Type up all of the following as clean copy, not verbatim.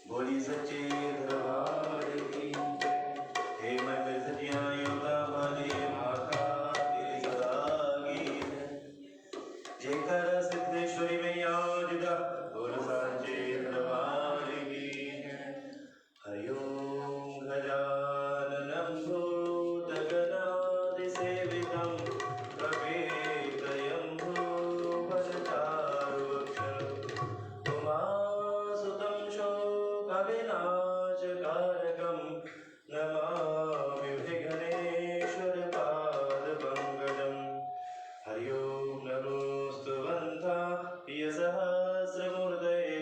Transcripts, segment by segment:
बोली सच्चे दरबार की, हे मैं मिर्जटिया योगा वाली माता तेरी सदा की जेकर सिद्धेश्वरी मैया जिदा बोल सांचे दरबार की हरिओम गजाननं भूतगणादिसेवितं कपितयं भूवरचारुवक्षं उमासुतं शोकविनाशकारकं नमामि विघ्नेश्वरपादपङ्कजम् हरि ओम नमोस्तु वन्दाय सहस्रमूर्तये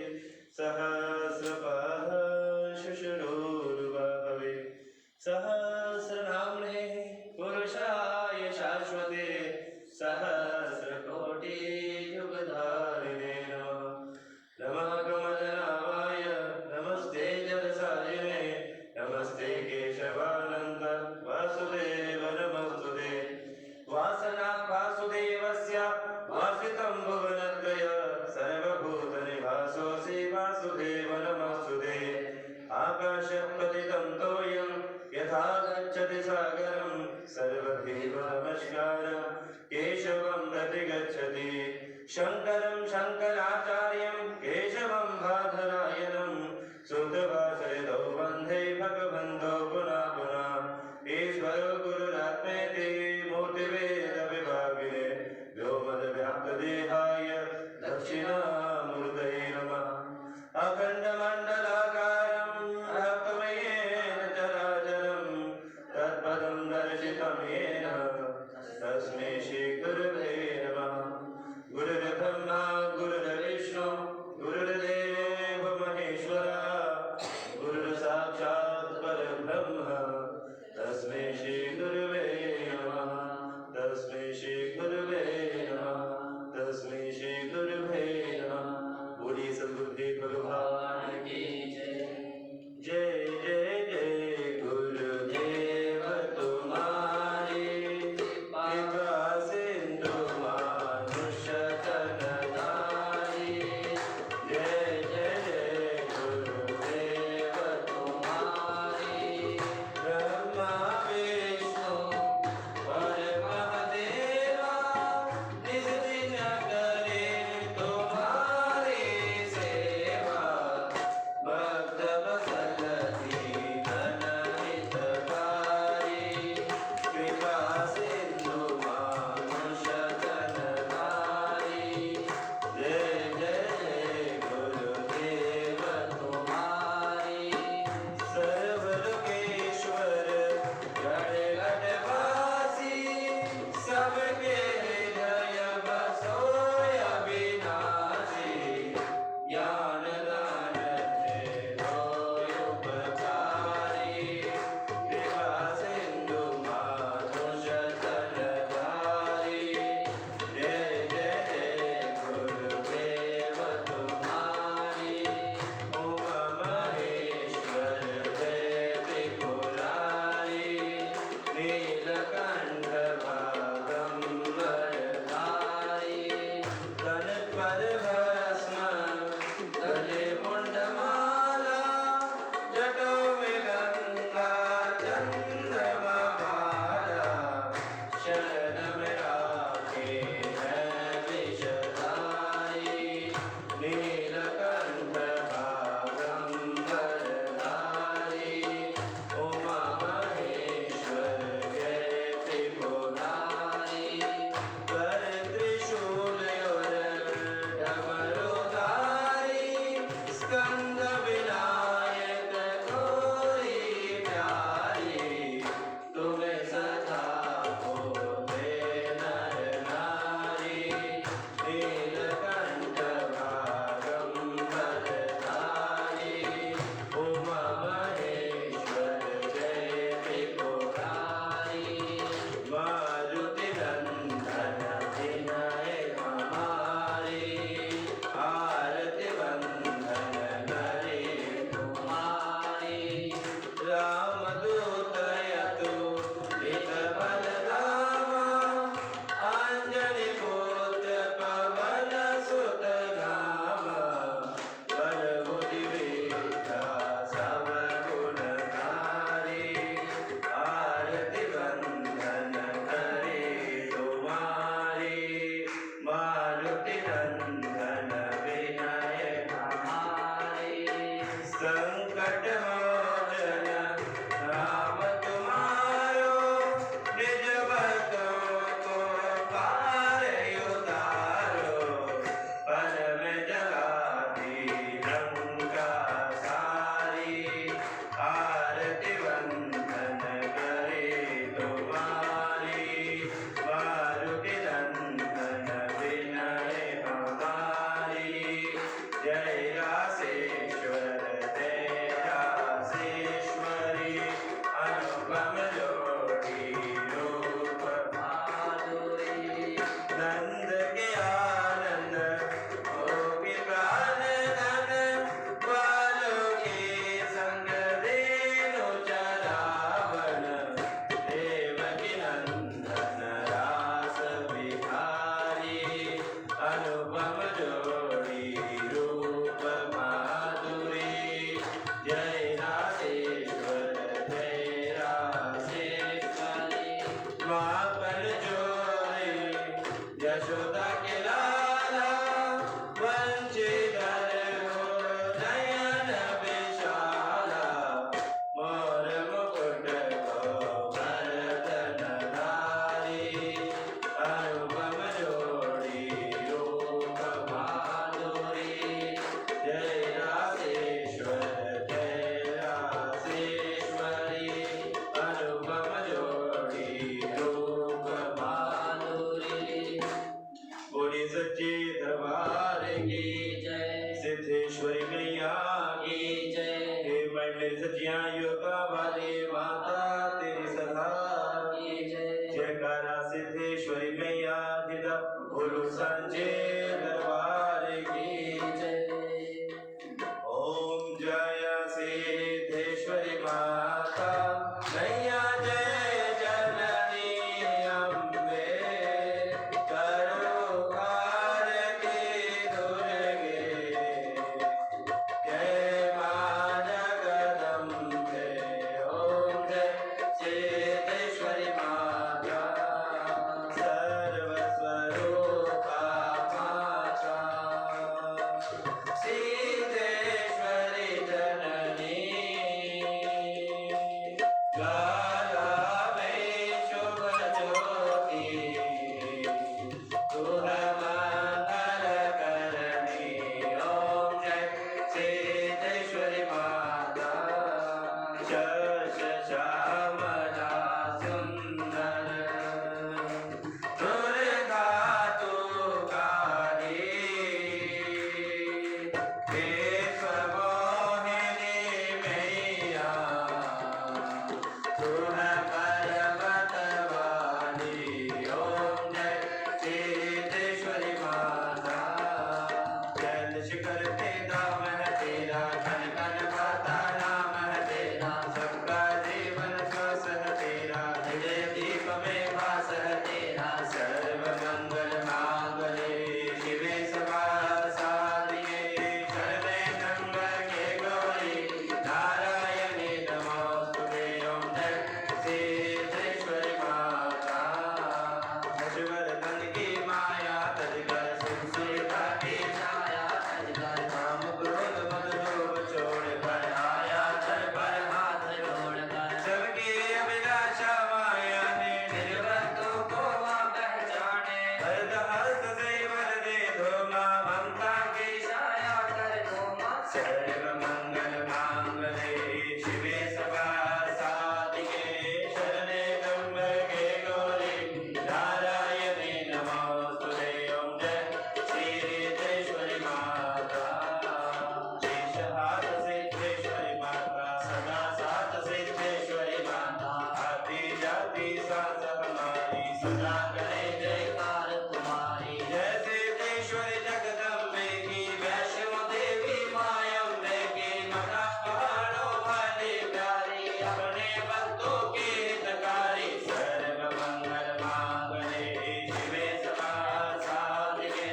सहस्रपाद शुश्रूषुर्भवे सहस्रनाम्ने पुरुषाय शाश्वते सहस्रकोटियुगधारिणे नमः कमलनाभाय नमस्ते जलसायिने नमस्ते केशवानन्द वासुदेव नमस्तुते वासनात् वासुदेवस्य वासितं भुवनत्रय सर्वभूतनिवासोऽसि वासुदेव नमस्तुते आकाशपतितं तोयं यथा गच्छति सागरं सर्वदेव नमस्कारं केशवं प्रति गच्छति शङ्करं शङ्कराचार्यं केशवं बादरायणं सुतवासरितौ वन्दे भगवन्तौ पुनः पुनः ईश्वरो गुरुरात्मेति मूर्तिभेदविभागिने व्योमवद्व्याप्तदेहाय दक्षिणामूर्तये नमः अखण्डमण्डलाकारं व्याप्तमयेन चराचरं तत्पदं दर्शितं येन तस्मै श्रीगुरुवे नमः गुरुर्ब्रह्मा गुरुर्विष्णु गुरुर्देवो महेश्वरः गुरुर्साक्षात् परब्रह्म तस्मै श्रीगुरुवे नमः तस्मै श्रीगुरुवे नमः तस्मै श्रीगुरुवे नमः बोलिए सद्गुरुदेव भगवान की जय जय जय गुरुदेव नीलकंठ भागंबरधारी तनपद भस्म गले मुंडमाला जटो में गंगा चंद्रमाला शरण में राखे है विषधारी नीलकंठ भागंबरधारी उमा महेश्वर जय त्रिपुरारी कर त्रिशूल और डमरुधारी स्कंद विनायक गौरी प्यारी तुम्हें सदा बोले नर नारी नीलकंठ भागंबरधारी उमा महेश्वर जय त्रिपुरारी मारुति नंदन विनय हमारी आरती बंधन नरे कुमारी रामदूत यतुलित बलधामा अंजनी पुत्र पवन सुत नामा बलबुद्धि विद्या सब गुण धारी आरती बंधन करे तुम्हारी मारुति नंदन विनय हमारी संकट मोचन राम तुम्हारो निज भक्तों को पारे उतारो परम जगाती लंका सारी आरती बंधन करे तुम्हारी मारुति नंदन विनय हमारी जय रासेश्वर जय रासेश्वरी अनुपम जोड़ी रूप माधुरी नंद के आनंद होगी प्राण धन बालों के संग देनु चरावन देवकी नंदन रास बिहारी अनुपम जोड़ी रूप माधुरी जय रासेश्वर जय रासेश्वरी मापन जोरे यशोदा के लाला वंचित हो नयन विशाला मोर मुकुट को भरतन धारी अनुपम जोड़ी रूप माधुरी जय रासेश्वर जय रासेश्वरी अनुपम जोड़ी रूप माधुरी बोली सच्चे दरबार की जय सिद्धेश्वरी मैया की जय हे मंडल सचिया योगा वाली माता तेरी सदा की जय जयकारा सिद्धेश्वरी मैया जिदा बोलो संजय दरबार की जय ओम जय सिद्धेश्वरी माता मैया जय जननी अम्बे करो आरती दुर्गे जय मां जगदम्बे ओम जय सिद्धेश्वरी माता सर्वस्वरूपा माता आती सांस हमारी सदा करे जयकार तुम्हारी। जय सिद्धेश्वरी जगदम्बे की, वैष्णो देवी मायम्बे की, माता पहाड़ों वाली प्यारी, अपने भक्तों की हितकारी। सर्व मंगल मांगल्ये शिवे सर्वा साधिके,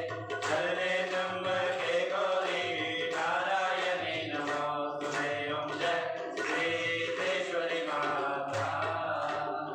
शरण्ये त्र्यंबके गौरी नारायणी नमोस्तुते। ओम जय श्री सिद्धेश्वरी माता,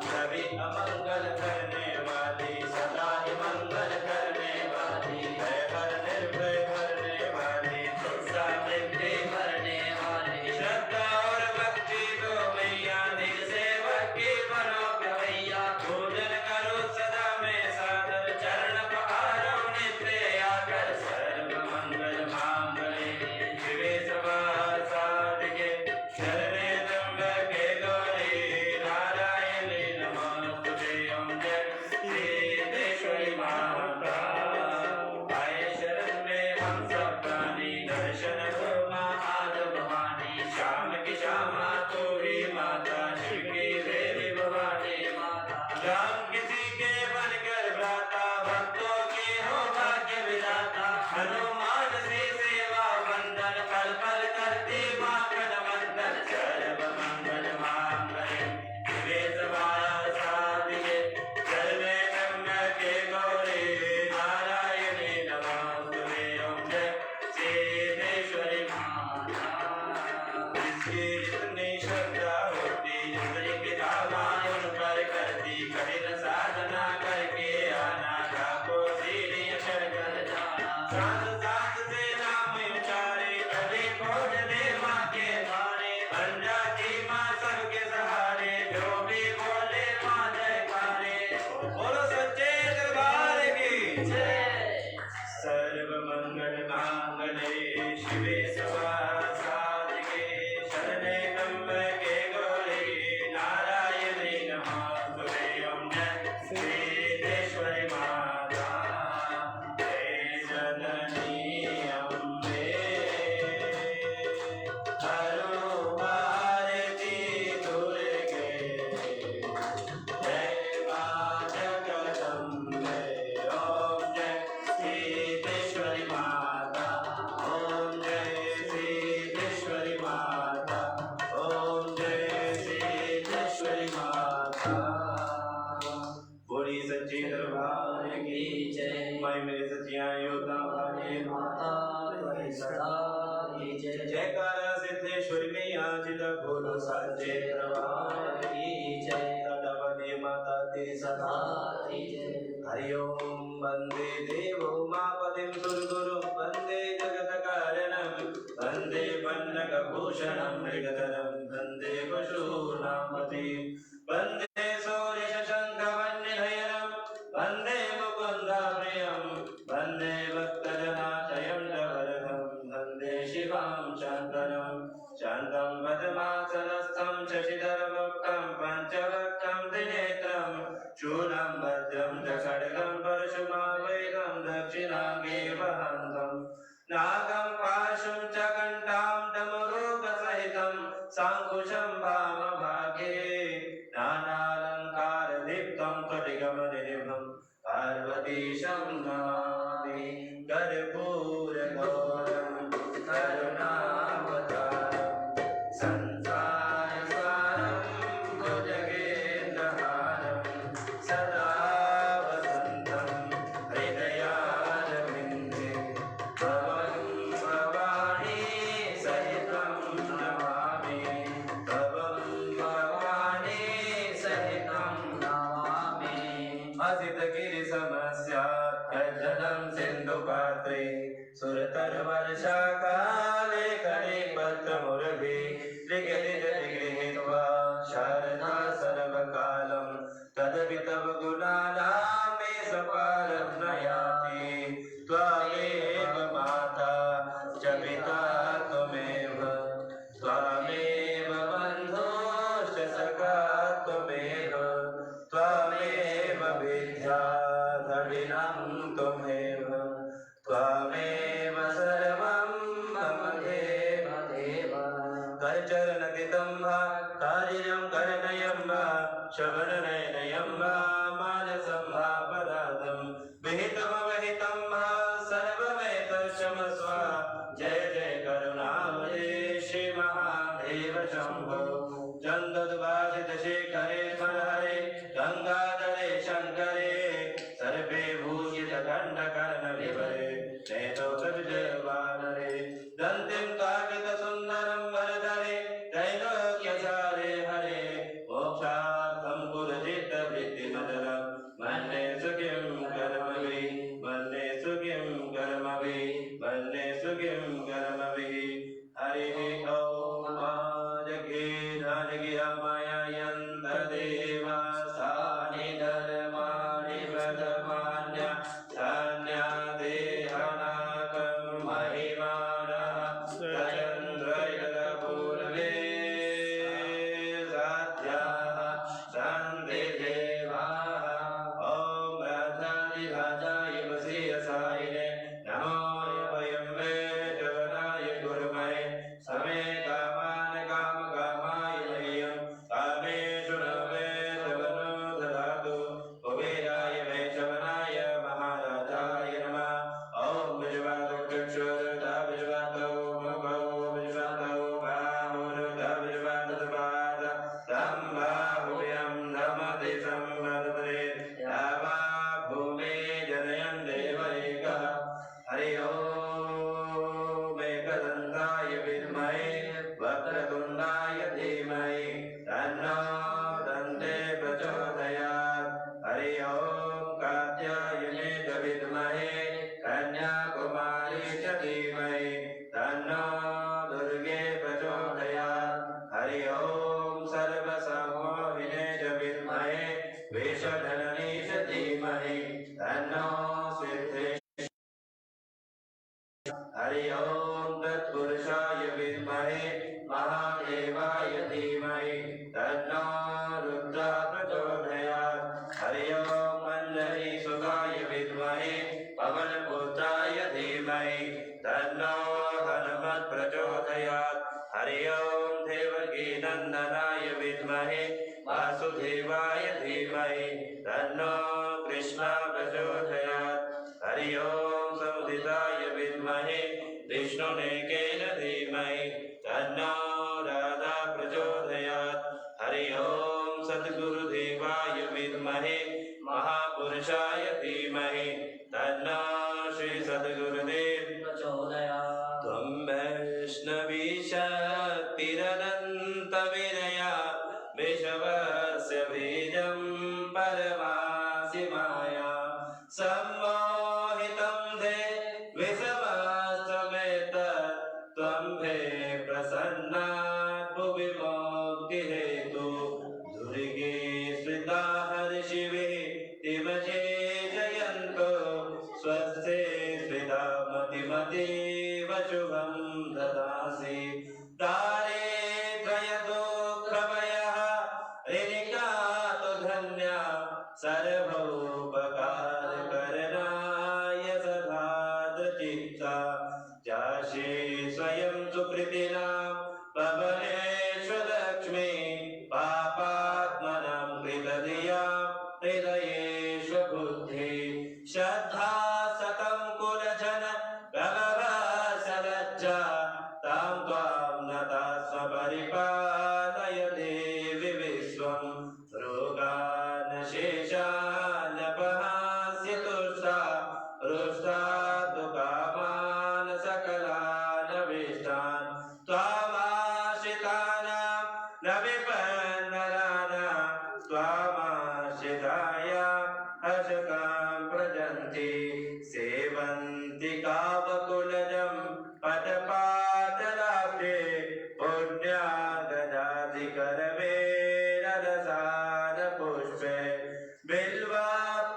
सभी अमंगल करने वाली, सदा ही मंगल करने वाली, भय हर निर्भय करने वाली, तुझसा मृत्यु मरने वाली। श्रद्धा और भक्ति दो मैया, दिल से भक्ति बनो भैया। पूजन करो सदा में सादर, चरण पखारो नित्य आकर। सर्व मंगल मांगल्ये शिवे सर्वा साधिके, शरण्ये त्र्यंबके गौरी नारायणी नमोस्तुते। ओम जय श्री सिद्धेश्वरी माता, आए शरण में हम सब प्राणी, दर्शन दो माँ आज भवानी। श्याम की श्यामा तू ही माता, शिव की देवी भवानी माता। राम किसी के बनकर भ्राता, भक्तों की हो भाग्य विधाता। हनुमान से सेवा बंदन, पल पल करती माखन मंथन। सर्व मंगल मांगल्ये शिवे सर्वा साधिके, शरण्ये त्र्यंबके गौरी नारायणी नमोस्तुते। ओम जय श्री सिद्धेश्वरी माता, जिसकी जितनी श्रद्धा होती, जितनी पिता माँ उन पर करती, कठिन साधना करके आना, ठाकुर सीढ़ियाँ चढ़कर जाना। सांस सांस से नाम उचारे, कभी पहुँच दे माँ के द्वारे। बन जाती माँ सबके सहारे, जो भी बोले माँ जयकारे। बोलो सच्चे दरबार की जय। सर्व मंगल मांगल्ये शिवे सर्वा साधिके, शरण्ये त्र्यंबके गौरी नारायणी नमोस्तुते। ओम जय श्री सिद्धेश्वरी माता, हे जननी अम्बे, हरो भारती दुर्गे, जय माँ जगदम्बे। ओम जय श्री सिद्धेश्वरी माता, ओम जय श्री सिद्धेश्वरी माता, ओम जय श्री सिद्धेश्वरी माता। बोली सच्ची दरबार की जय। मैं मेरे सच्चियां योद्धा वाली माता तुम्हें सदा की जय। जयकारा सिद्धेश्वरी मैया जी दा बोलो सच्चे दरबार की जय। दादा बने माता दी सदा की जय। हरि ओम वंदे देवो मापतिं सुरगुरुं, वंदे जगत्कारणं, वंदे पन्नगभूषणं मृगधरं, वंदे पशूनां वंदे सूर्यशङ्खवन्यनयनं, वंदे मुकुन्दप्रियं, वंदे भक्तजनाशयं जगदं, वंदे शिवां शान्तनं। शान्तं पद्मासनस्थं शशिधरमुक्तं पंचवक्त्रं त्रिनेत्रं, शूलं भद्रं च खड्गं परशुमावेदं, दक्षिणाङ्गे वहन्तं, नागं पाशं च घण्टां डमरुकसहितं, साङ्कुशं वामभागे, नानालङ्कारदीप्तं कटिकमनिनिभं, पार्वतीशं नमामि। कर्पूरगौरं करुणावतारं, संसारसारं भुजगेन्द्रहारं, सदा वसन्तं हृदयारविन्दे, भवं भवानी सहितं नमामि, भवं भवानी सहितं नमामि। असितगिरिसमस्याद्गर्जनं सिन्धुपात्रे, सुरतरुवर्षाकाले कलिपत्रमुरभि, लिखितगृहीत्वा शारदा सर्वकालं, तदपि तव गुणानां मे सपालं न याति। त्वमेव माता च पिता त्वमेव, त्वमेव बन्धुश्च सखा त्वमेव, त्वमेव विद्याधरिणं त्वमेव, त्वमेव सर्वं नयनयं वा मानसं वा पदार्थं विहितमवहितं वा सर्वमेतत्क्षमस्व जय जय करुणामये श्री महादेव शंभो चन्दोद्भासित शेखरे स्मरहरे गंगाधरे शंकरे सर्वे भूषित दंडकर्ण विभरे नेतोकविजयवानरे दन्तिं काकितसुन्दरं वरदरे त्रैलोक्यसारे हरे मोक्षार्थं पुरजितवृत्तिमदनं मन्ये सुखिं कर्मभि मन्ये सुखिं कर्मभि मन्ये सुखिं कर्मभि हरिः ॐ जगे जानकी रामाया यन्तदेवासानि धर्माणि प्रथमान्य धान्या देहनाकं महिमानः सचन्द्रयतपूर्वे साध्याः सन्ति देवाः ॐ राजाधिराजाय वसीयसायिने नमो वयं वे जगनाय गुरुमहे समे कामान कामकामाय मह्यं कामेषु न वे जगनो ददातु कुबेराय वै शवनाय महाराजाय नमः ॐ विजवादक्षुरता विजवादो मुखो विजवादो बाहुरुता विजवादपाद सम्बाहुभ्यं नमति सम्मदपरे यावा भूमे जनयन् देवैकः हरि ओं एकदन्ताय विद्महे वक्रतुण्डाय धीमहि तन्नो दन्ते प्रचोदयात् हरि ओं कात्यायने च विद्महे कन्याकुमारी च धीमहि तन्नो दुर्गे प्रचोदयात् हरि ओं सर्वसंमोहिने च विद्महे विषधरणी च धीमहि तन्नो सिद्धि हरि ओं तत्पुरुषाय विद्महे महादेवाय धीमहि तन्नो रुद्रः प्रचोदयात् हरि ओं मन्दरीसुताय विद्महे पवनपुत्राय धीमहि तन्नो हनुमत् प्रचोदयात् हरि ओं देवकीनन्दनाय विद्महे वासुदेवाय धीमहि तन्नो कृष्णः प्रचोदयात् हरि ओं समुदिताय विद्महे विष्णुनेकेन धीमहि तन्नो राधा प्रचोदयात् हरि ओं सद्गुरुदेवाय विद्महे महापुरुषाय धीमहि तन्नो श्री सद्गुरुदेव प्रचोदयात् त्वं वैष्णवी शक्तिरनन्तविनया विश्वस्य बीजं परमासि माया सम्मोहितं ते विषमस्तमेतत् त्वं मे प्रसन्नात् भुवि मोक्तिहेतु दुर्गे स्मृता हर्षिभिः तिमजे जयन्तो स्वस्ते स्मृता मतिमतीव शुभं ददासि दारिद्र्यदुःखभयः ऋणिकातु धन्या सर्वोपकारकरणाय सदाचित्ता जाषे स्वयं सुकृतिनां प्रबलेष्वलक्ष्मी पापात्मनां कृतधियां हृदयेष्वबुद्धि श्रद्धा सतं कुलजन प्रभवसलज्जा तां त्वां नता स्वपरिपालय देवि विश्वं रोगान् शेषान् अपहास्य तुष्टा रुष्टा तु कामान् सकलान् अभीष्टान् त्वामाश्रितानां न विपन्नराणां त्वामाश्रिताय हर्षकां प्रजन्ति सेवन्ति कामकुलजं पटपाटलाभ्ये पुण्यागजाधिकरवेररसारपुष्पे बिल्वा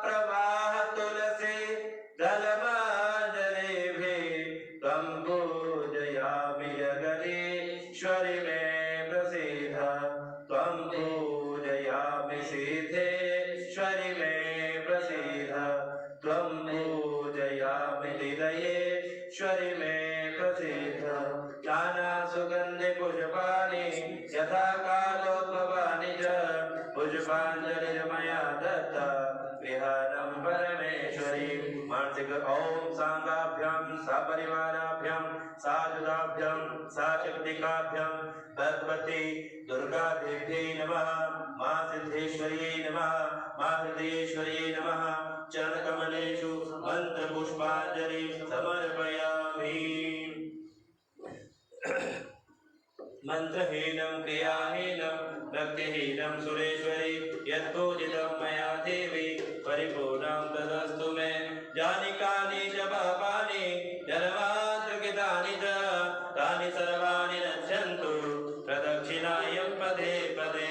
प्रवाह तुलसी दलमाजलेभिः त्वं पूजयामि जगदीश्वरि मे प्रसीद त्वं पूजयामि सिद्धेश्वरि मे प्रसीद त्वं भगवते दुर्गा देव्यै नमः। मां सिद्धेश्वर्यै नमः। मां हृदयेश्वर्यै नमः। चरणकमलेषु मन्त्रपुष्पाञ्जलिं समर्पयामि। मंत्रहीनं क्रियाहीनं भक्तिहीनं सुरेश्वरी यत्पूजितं मया देवी परिपूर्णं तदस्तु मे। जानिकानि च पापानि जन्मान्तर्गतानि च तानि सर्वाणि नश्यन्तु प्रदक्षिणायं पदे पदे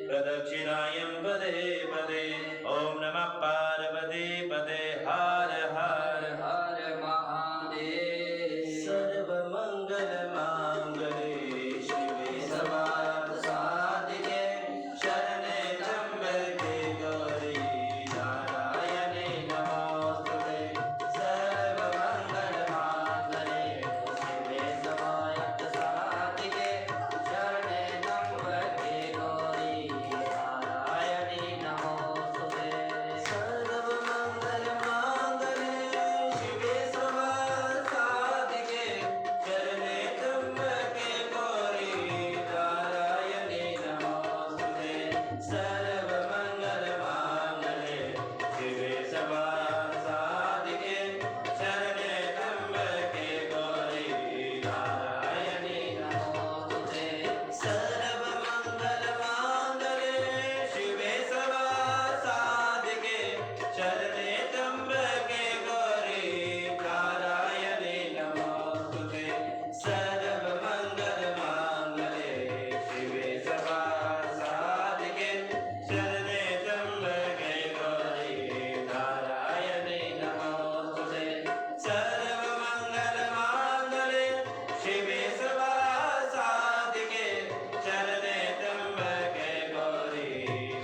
प्रदक्षिणायं पदे पदे। ॐ नमः पार्वती पदे हर हर हर महादेव। सर्वमंगल मांगल्ये शिवे सर्वार्थ साधिके शरणे त्र्यंबके गौरी नारायणे नमोस्तुते। सर्वमंगल मांगल्ये शिवे सर्वार्थ साधिके शरणे त्र्यंबके गौरी नारायणे नमोस्तुते। सर्वमंगल मांगल्ये शिवे सर्वार्थ साधिके शरणे त्र्यंबके गौरी नारायणे नमोस्तुते। सर्वमंगल मांगल्ये शिवे सर्वार्थ साधिके शरणे त्र्यंबके गौरी नारायणे नमोस्तुते। सर्वमंगल मांगल्ये शिवे सर्वार्थ साधिके शरणे त्र्यंबके गौरी नारायणे नमोस्तुते। सर्वमंगल मांगल्ये शिवे सर्वार्थ साधिके शरणे त्र्यंबके गौरी नारायणे नमोस्तुते। सर्वमंगल मांगल्ये शिवे सर्वार्थ साधिके शरणे त्र्यंबके गौरी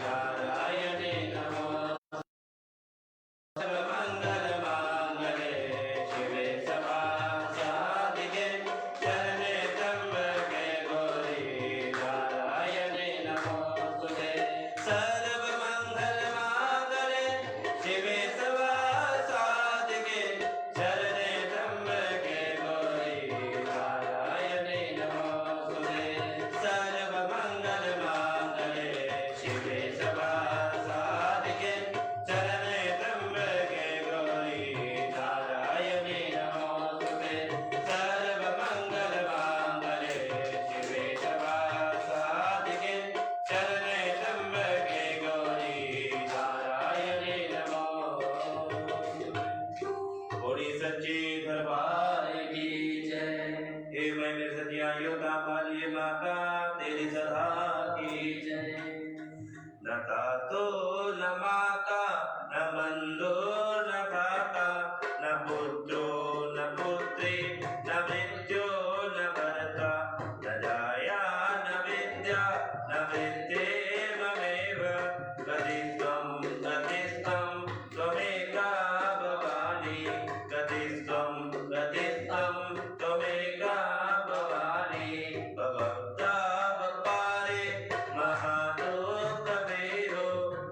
नारायणे नमोस्तुते। सर्वमंगल मांगल्ये शिवे सर्वार्थ साधिके शरणे त्र्यंबके गौरी नारायणे नमोस्तुते। सर्वमंगल मांगल्ये शिवे सर्वार्थ साधिके शरणे त्र्यंबके गौरी नारायणे नमोस्तुते। सर्वमंगल मांगल्ये शिवे सर्वार्थ साधिके शरणे त्र्यंबके गौरी नारायणे नमोस्तुते। सर्वमंगल मांगल्ये शिवे सर्वार्थ साधिके शरणे त्र्यंबके गौरी नारायणे नमोस्तुते। बोली सच्ची दरबार की जय। हे मैंने सतिया योद्धा काली माता तेरी सदा की जय। न तातो न माता न बंधु न भ्राता न पुत्रो न पुत्री न मृत्यो न भर्ता न जाया न विद्या न वृत्तिर्ममेव गतिस्त्वं गतिस्त्वं त्वमेका भवानी गतिस्त्वं गतिस्त्वं त्वमेका भवानी। भवक्ता भवारे महादुःखभेदो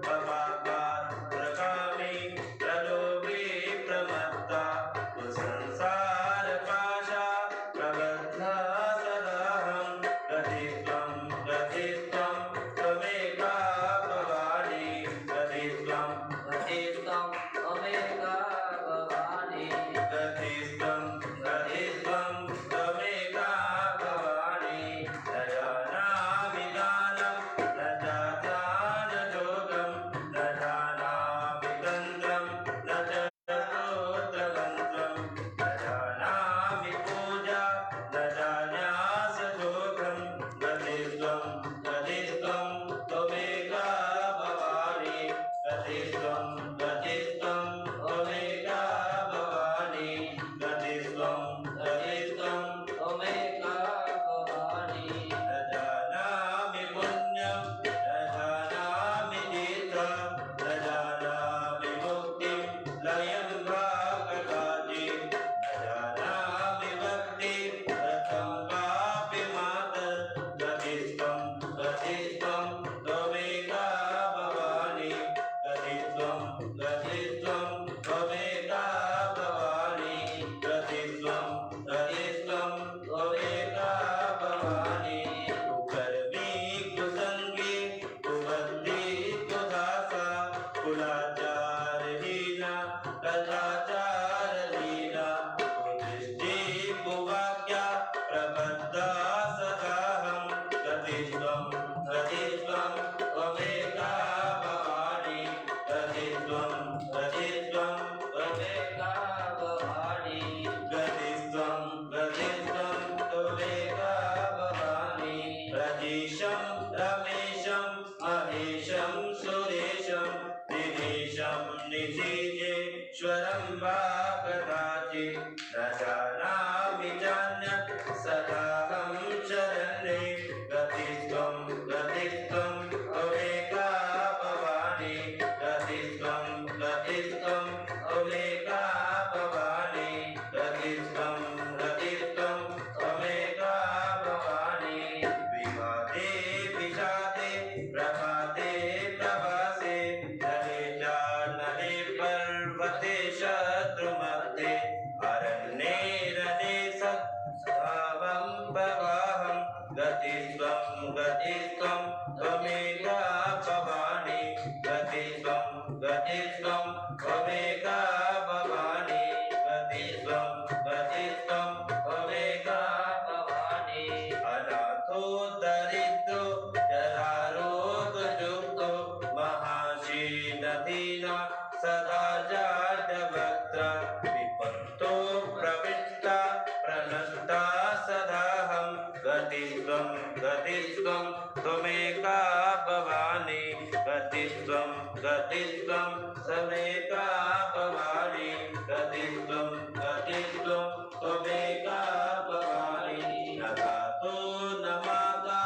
भवापात् प्रकामी प्रलोभी प्रमत्ता संसारपाशा प्रबद्धा सदाहं गतिस्त्वं गतिस्त्वं त्वमेका भवानी गतिस्त्वं गतिस्त्वं त्वमेका भवानी गतिस्त्वं गतिस्त्वं त्वमेका भवानी। न जानामि गानं न जाता न जोगं न जानामि तन्त्रं न च स्तोत्रमन्त्रं न जानामि पूजा न जानास जोगं गतिस्त्वं गतिस्त्वं त्वमेका भवानी गतिस्त्वं गतिस्त्वं त्वमेका भवानी गतिस्त्वं गतिस्त्वं त्वमेका भवानी। न जानामि पुण्यं न जानामि तीर्थं न जानामि मुक्तिं लयं भागकाजी न जानामि भक्तिं रतं वापि मातर् गतिस्त्वं गतिस्त्वं त्वमेका भवानी गतिस्त्वं कुलाचारहीना कदाचारहीना कुदृष्टि कुवाक्या प्रबद्धा सदाहं गतिस्त्वं त्वमेका भवानि गतिस्त्वं त्वमेका भवानि गतिस्त्वं त्वमेका भवानि रजीशं रमेशं महेशं सुरेशं दिनेशं निधीजेश्वरं वा कदाचित् न जानामि चान्यत् सदाहं शरण्ये गतिस्त्वं त्वमेका भवानि गतिस्त्वं त्वमेका भवानि गतिस्त्वं त्वमेका भवानि विभाते विषादे प्रभाते प्रभासे नरे चानरे पर्वते शत्रुमध्ये अरण्ये रणे सद्भावं भवाहं गतिस्त्वं त्वमेका भवानि गतिस्त्वं त्वमेका भवानि गतिस्त्वं त्वमेका भवानि अनाथो दरिद्रो जरारोगयुक्तो महाशीनदीना सदा जाड्यवक्त्र विपत्तो प्रविष्टा प्रनष्टा सदाहं गतिस्त्वं त्वमेका भवानि गतिस्त्वं त्वमेका भवानि गतिस्त्वं त्वमेका भवानि न गातो न माता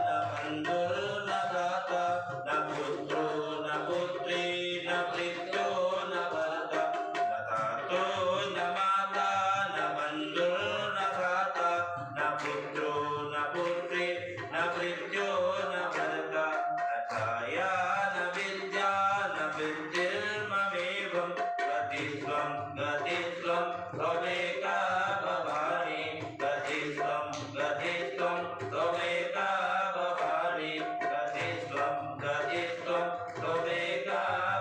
न बन्धुर्न दाता न पुत्रो न पुत्री न भृत्यो न भर्ता न दातो न माता न बन्धुर्न दाता न पुत्रो न पुत्री न भृत्यो न भर्ता न छाया न विद्या न विद्युर्ममेवं गतिस्त्वं त्वमेका भवानि गतिस्त्वं त्वमेका भवानि गतिस्त्वं त्वमेका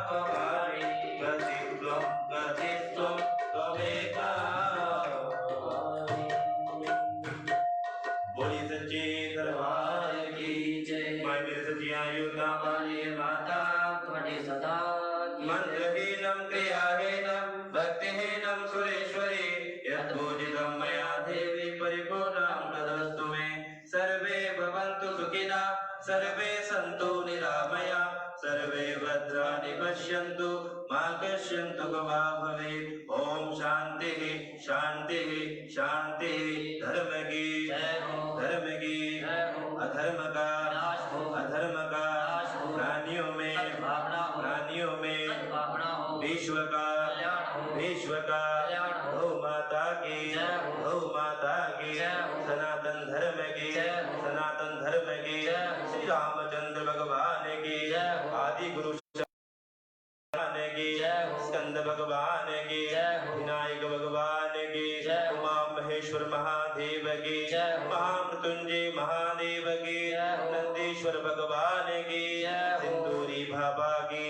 भवानि गतिस्त्वं त्वमेका भवानि। बोली सच्चे दरबार की जय। माय मेरे सच्चियां योद्धा वाली माता तुम्हारी सदा मंत्रहीनं क्रियाहीनं भक्तिहीनं सुरेश्वरी यद्बोधितं मया देवी परिपूर्णं तदस्तु मे। सर्वे भवन्तु सुखिनः सर्वे सन्तु निरामया सर्वे भद्राणि पश्यन्तु मा कश्चित् दुःखभाग् भवेत्। ओम शान्तिः शान्तिः शान्तिः। धर्म की अधर्म का प्राणियों में विश्व का गौ माता की सनातन धर्म की श्री रामचंद्र भगवान की आदि गुरु की स्कंद भगवान की विनायक भगवान की उमा महेश्वर महादेव की महामृत्युंजय महादेव की नंदीश्वर भगवान की सिंदूरी बाबा की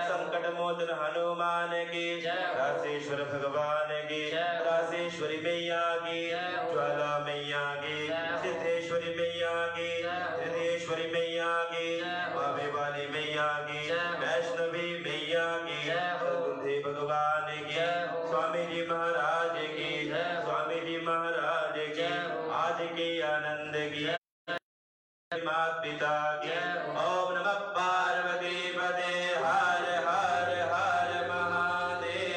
संकट मोचन हनुमान की रासेश्वर भगवान की रासेश्वरी मैया की ज्वाला मैया की सिद्धेश्वरी मैया की हृदयेश्वरी मैया की बाबे वाली मैया की वैष्णवी मैया की सदगुरुदेव भगवान की स्वामी जी महाराज की आज की आनंद की माता पिता की। ओम नमः पार्वती पते हर हर हर महादेव।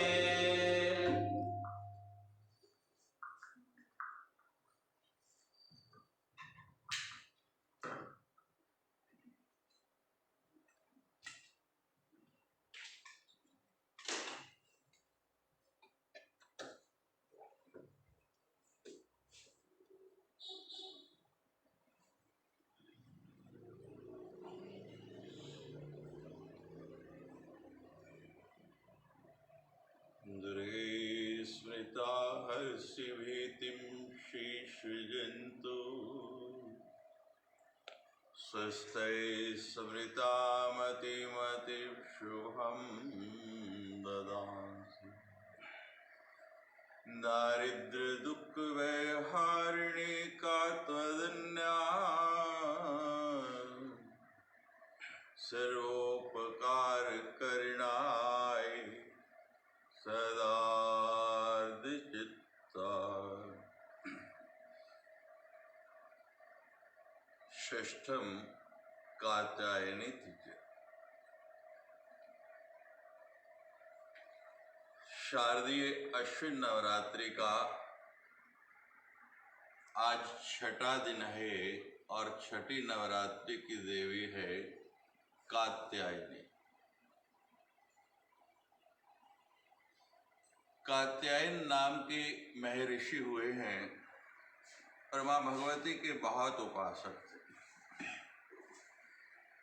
दुर्गे स्मृता हर्षि भीतिं शीर्षयन्तु स्वस्ति स्मृतामतिमतिः शुभं ददासि। दारिद्र्यदुःखभयहारिणी का त्वदन्या सर्वोपकार करणाय सदार्धचित्ता। षष्ठम कात्यायनी तिथि। शारदीय अश्विन नवरात्रि का आज छठा दिन है और छठी नवरात्रि की देवी है कात्यायनी। कात्यायन नाम के महर्षि हुए हैं और माँ भगवती के बहुत उपासक थे।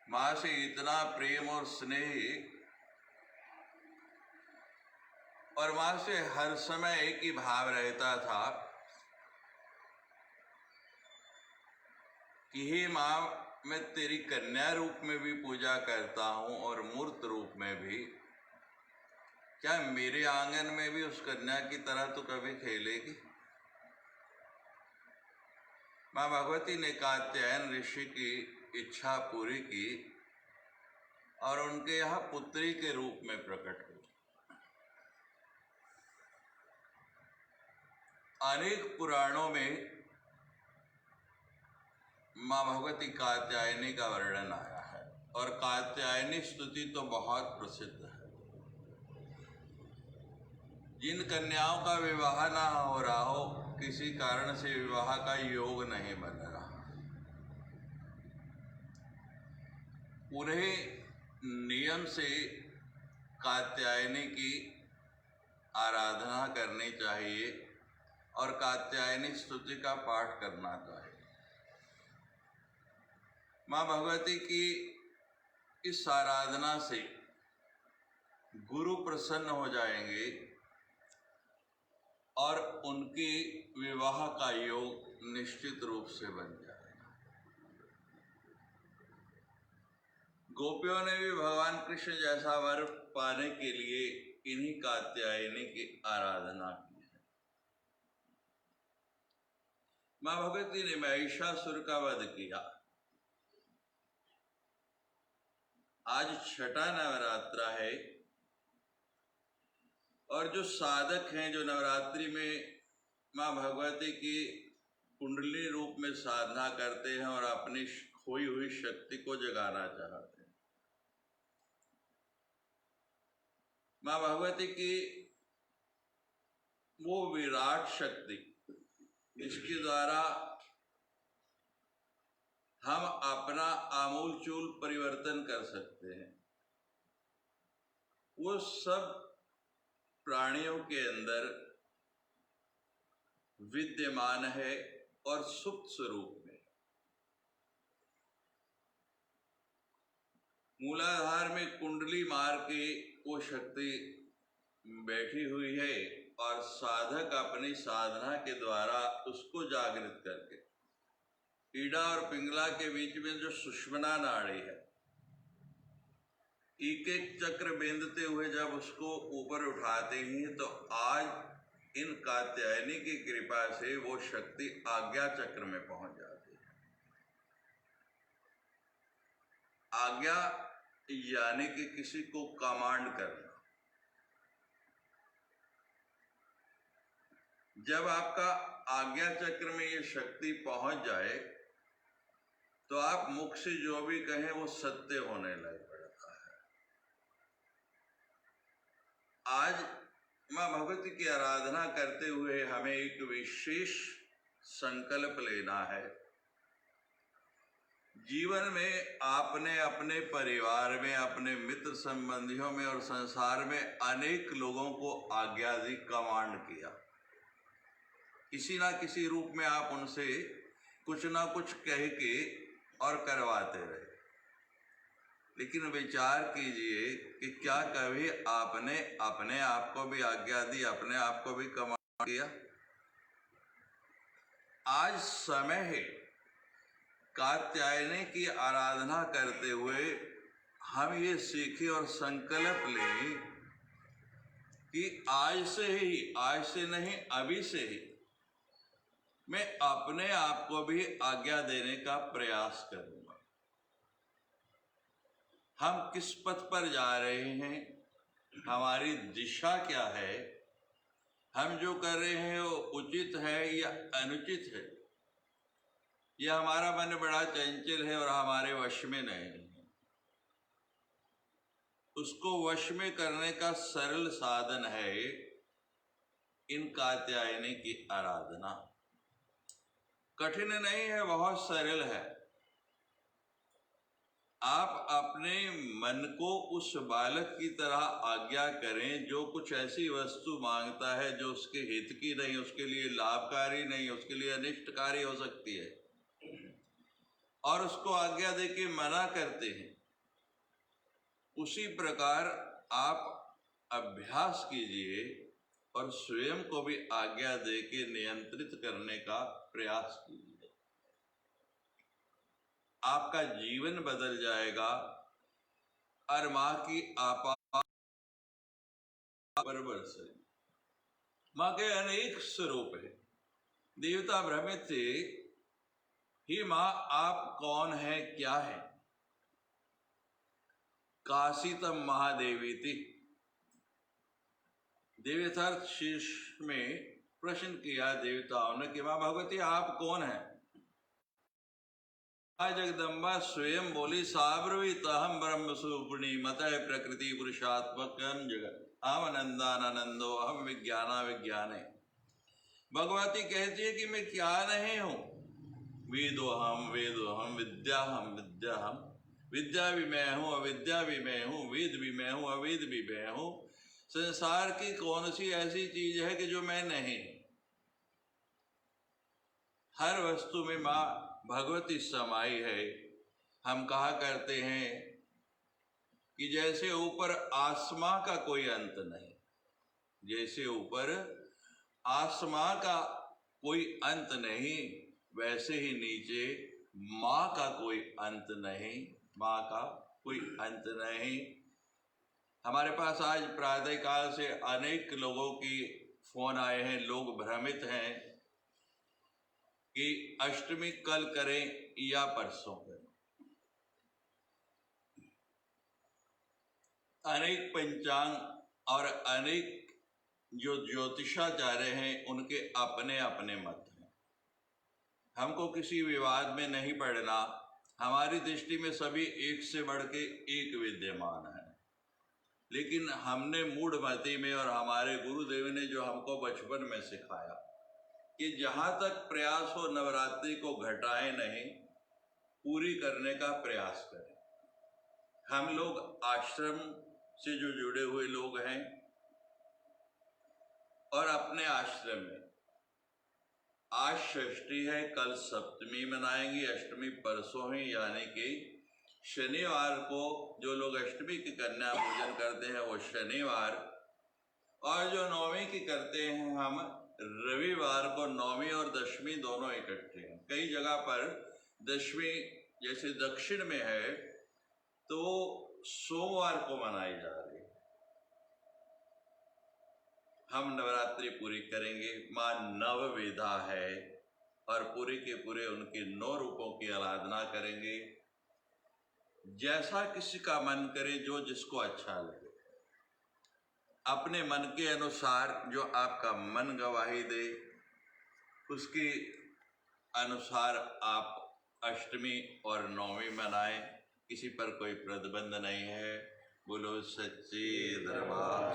माँ से इतना प्रेम और स्नेह और माँ से हर समय एक ही भाव रहता था कि हे माँ, मैं तेरी कन्या रूप में भी पूजा करता हूँ और मूर्त रूप में भी। क्या मेरे आंगन में भी उस कन्या की तरह तो कभी खेलेगी? माँ भगवती ने कात्यायन ऋषि की इच्छा पूरी की और उनके यहाँ पुत्री के रूप में प्रकट हुई। अनेक पुराणों में माँ भगवती कात्यायनी का वर्णन आया है और कात्यायनी स्तुति तो बहुत प्रसिद्ध है। जिन कन्याओं का विवाह ना हो रहा हो, किसी कारण से विवाह का योग नहीं बन रहा, उन्हें नियम से कात्यायनी की आराधना करनी चाहिए और कात्यायनी स्तुति का पाठ करना चाहिए। माँ भगवती की इस आराधना से गुरु प्रसन्न हो जाएंगे और उनकी विवाह का योग निश्चित रूप से बन जाएगा। गोपियों ने भी भगवान कृष्ण जैसा वर पाने के लिए इन्हीं कात्यायनी की आराधना की है। माँ भगवती ने महिषासुर का वध किया। आज छठा नवरात्रा है और जो साधक हैं, जो नवरात्रि में माँ भगवती की कुंडली रूप में साधना करते हैं और अपनी खोई हुई शक्ति को जगाना चाहते हैं, माँ भगवती की वो विराट शक्ति जिसके द्वारा हम अपना आमूलचूल परिवर्तन कर सकते हैं, वो सब प्राणियों के अंदर विद्यमान है और सुप्त स्वरूप में। मूलाधार में कुंडली मार के वो शक्ति बैठी हुई है और साधक अपनी साधना के द्वारा उसको जागृत करके ईड़ा और पिंगला के बीच में जो सुषुम्ना नाड़ी है, एक एक चक्र बेंधते हुए जब उसको ऊपर उठाते हैं तो आज इन कात्यायनी की कृपा से वो शक्ति आज्ञा चक्र में पहुंच जाती है। आज्ञा यानी कि किसी को कमांड करना। जब आपका आज्ञा चक्र में ये शक्ति पहुंच जाए तो आप मुख से जो भी कहें वो सत्य होने लग पड़ता है। आज माँ भगवती की आराधना करते हुए हमें एक विशेष संकल्प लेना है। जीवन में आपने अपने परिवार में, अपने मित्र संबंधियों में और संसार में अनेक लोगों को आज्ञा दी, कमांड किया। किसी ना किसी रूप में आप उनसे कुछ ना कुछ कह के और करवाते रहे। लेकिन विचार कीजिए कि क्या कभी आपने अपने आप को भी आज्ञा दी, अपने आप को भी कमांड किया? आज समय है कात्यायनी की आराधना करते हुए हम ये सीखें और संकल्प लें कि आज से नहीं, अभी से ही मैं अपने आप को भी आज्ञा देने का प्रयास करूंगा। हम किस पथ पर जा रहे हैं, हमारी दिशा क्या है, हम जो कर रहे हैं वो उचित है या अनुचित है, या हमारा मन बड़ा चंचल है और हमारे वश में नहीं है। उसको वश में करने का सरल साधन है इन कात्यायनी की आराधना। कठिन नहीं है, बहुत सरल है। आप अपने मन को उस बालक की तरह आज्ञा करें जो कुछ ऐसी वस्तु मांगता है जो उसके हित की नहीं, उसके लिए लाभकारी नहीं, उसके लिए अनिष्टकारी हो सकती है, और उसको आज्ञा देके मना करते हैं। उसी प्रकार आप अभ्यास कीजिए और स्वयं को भी आज्ञा देके नियंत्रित करने का प्रयास कीजिए। आपका जीवन बदल जाएगा और माँ की आपा बरबर से। माँ के अनेक स्वरूप है। देवता भ्रमित थे, ही माँ आप कौन है, क्या है? काशीतम महादेवी थी। देवतार्थ शीर्ष में प्रश्न किया देवताओं ने कि माँ भगवती आप कौन है? जगदम्बा स्वयं बोली, साब्रवीतहम ब्रह्म स्वरूपिणी मतः प्रकृति पुरुषात्मकम जगत अहमनंदानंदो अहम विज्ञाना विज्ञाने। भगवती कहती है कि मैं क्या नहीं हूं। वेदोहम विद्या हम, विद्या भी मैं हूं, अविद्या भी मैं हूं, वेद भी मैं हूं, अवेद भी मैं हूं। संसार की कौन सी ऐसी चीज है कि जो मैं नहीं? हर वस्तु में माँ भगवती समाई है। हम कहा करते हैं कि जैसे ऊपर आसमां का कोई अंत नहीं, जैसे ऊपर आसमां का कोई अंत नहीं, वैसे ही नीचे माँ का कोई अंत नहीं, माँ का कोई अंत नहीं। हमारे पास आज प्रातः काल से अनेक लोगों की फोन आए हैं। लोग भ्रमित हैं कि अष्टमी कल करें या परसों करें। अनेक पंचांग और अनेक जो ज्योतिषाचार्य हैं उनके अपने अपने मत हैं। हमको किसी विवाद में नहीं पड़ना। हमारी दृष्टि में सभी एक से बढ़ के एक विद्यमान है, लेकिन हमने मूढ़मति में और हमारे गुरुदेव ने जो हमको बचपन में सिखाया कि जहाँ तक प्रयास हो नवरात्रि को घटाएं नहीं, पूरी करने का प्रयास करें। हम लोग आश्रम से जो जुड़े हुए लोग हैं और अपने आश्रम में आज षष्ठी है, कल सप्तमी मनाएंगे, अष्टमी परसों ही, यानी कि शनिवार को जो लोग अष्टमी की कन्या पूजन करते हैं वो शनिवार, और जो नौवीं की करते हैं हम रविवार को। नौवीं और दशमी दोनों इकट्ठे हैं। कई जगह पर दशमी जैसे दक्षिण में है तो सोमवार को मनाई जा रही है। हम नवरात्रि पूरी करेंगे। माँ नवविधा है और पूरे के पूरे उनके 9 रूपों की आराधना करेंगे। जैसा किसी का मन करे, जो जिसको अच्छा लगे, अपने मन के अनुसार जो आपका मन गवाही दे उसके अनुसार आप अष्टमी और नौवीं मनाएं। किसी पर कोई प्रतिबंध नहीं है। बोलो सच्चे दरबार